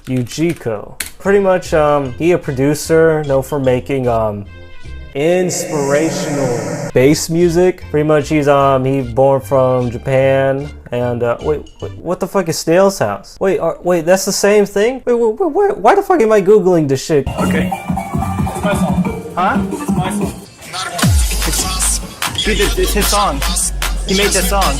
UJICO. Pretty much, he a producer known for making inspirational bass music. Pretty much, he's born from Japan. And wait, what the fuck is SNAIL'S HOUSE? Wait, that's the same thing? Wait, why the fuck am I googling this shit? Okay, it's my song. Huh? It's my song. It's his song. He made that song.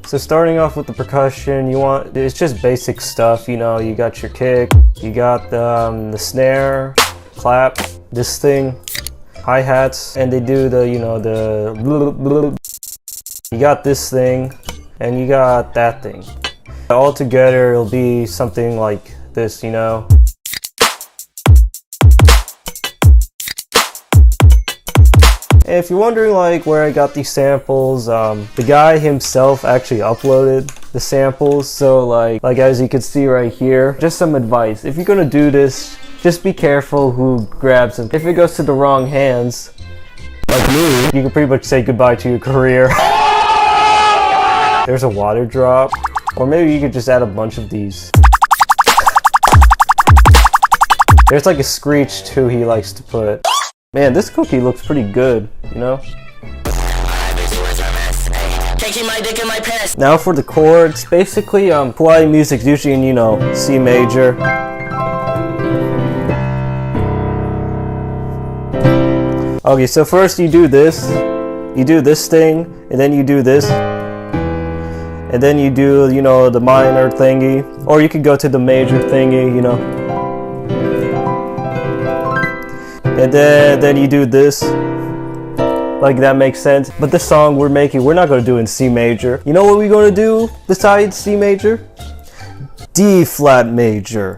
So starting off with the percussion, it's just basic stuff, you know. You got your kick, you got the snare, clap, this thing, hi-hats, and they do the, you know, the you got this thing, and you got that thing. All together, it'll be something like this, you know. And if you're wondering like where I got these samples, the guy himself actually uploaded the samples. So like as you can see right here, just some advice. If you're gonna do this, just be careful who grabs them. If it goes to the wrong hands, like me, you can pretty much say goodbye to your career. There's a water drop. Or maybe you could just add a bunch of these. There's like a screech too he likes to put. Man, this cookie looks pretty good, you know? Now for the chords, basically Hawaii music's usually in, you know, C major. Okay, so first you do this thing, and then you do this. And then you do, you know, the minor thingy. Or you could go to the major thingy, you know. And then you do this, like that makes sense. But this song we're not gonna do in C major. You know what we're gonna do besides C major? D flat major.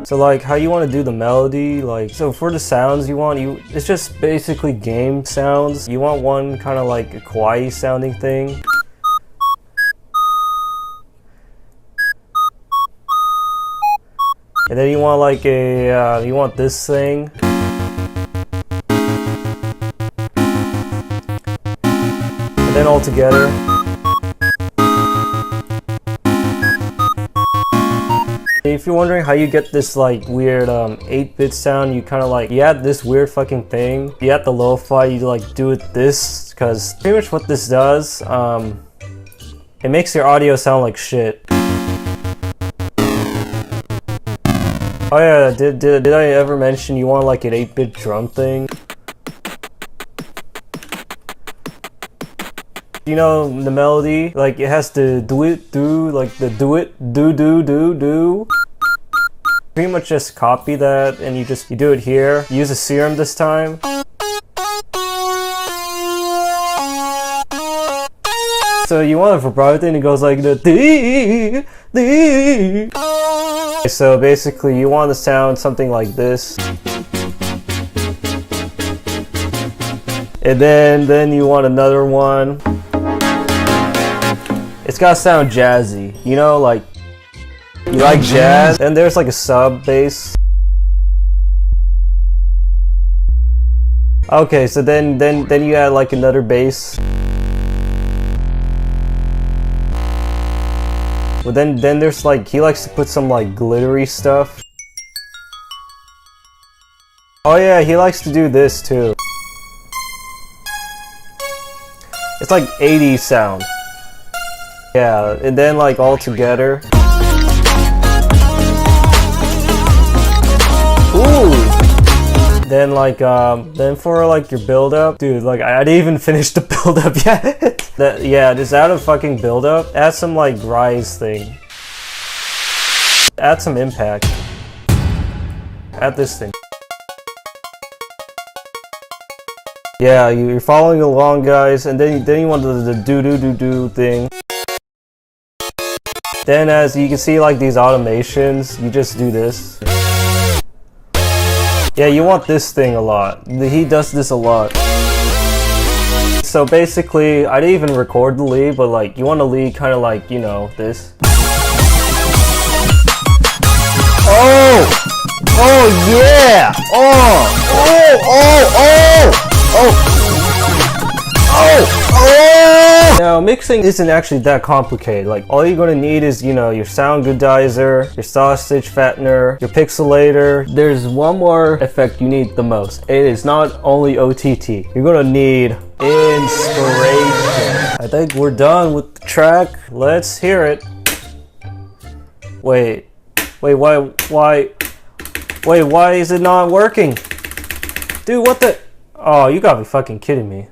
So like how you want to do the melody, like, so for the sounds it's just basically game sounds. You want one kind of like a kawaii sounding thing. And then you want like you want this thing. And then all together. If you're wondering how you get this like weird 8-bit sound, you kind of like, you add this weird fucking thing. You add the lo-fi, you like do it this, because pretty much what this does, it makes your audio sound like shit. Oh yeah, did I ever mention you want like an 8-bit drum thing? You know the melody, like it has to like the do. Pretty much just copy that and you do it here. Use a serum this time. So you want a vibrato thing, it goes like the dee. So basically you want to sound something like this. And then you want another one. It's gotta sound jazzy, you know, like you like jazz, and there's like a sub bass. Okay, so then you add like another bass. But then there's like, he likes to put some like glittery stuff. Oh yeah, he likes to do this too. It's like 80s sound. Yeah, and then like all together. Ooh! Then like, then for like your build up, dude, like I didn't even finish the build up yet. Yeah, just add a fucking build up. Add some like rise thing. Add some impact. Add this thing. Yeah, you're following along, guys, and then you want the do thing. Then as you can see like these automations, you just do this. Yeah, you want this thing a lot. He does this a lot. So basically, I didn't even record the lead, but like you want a lead kind of like, you know, this. Now, mixing isn't actually that complicated. Like, all you're gonna need is, you know, your sound goodizer, your sausage fattener, your pixelator. There's one more effect you need the most. It is not only OTT. You're gonna need inspiration. I think we're done with the track. Let's hear it. Wait, why is it not working? Dude, what the? Oh, you gotta be fucking kidding me.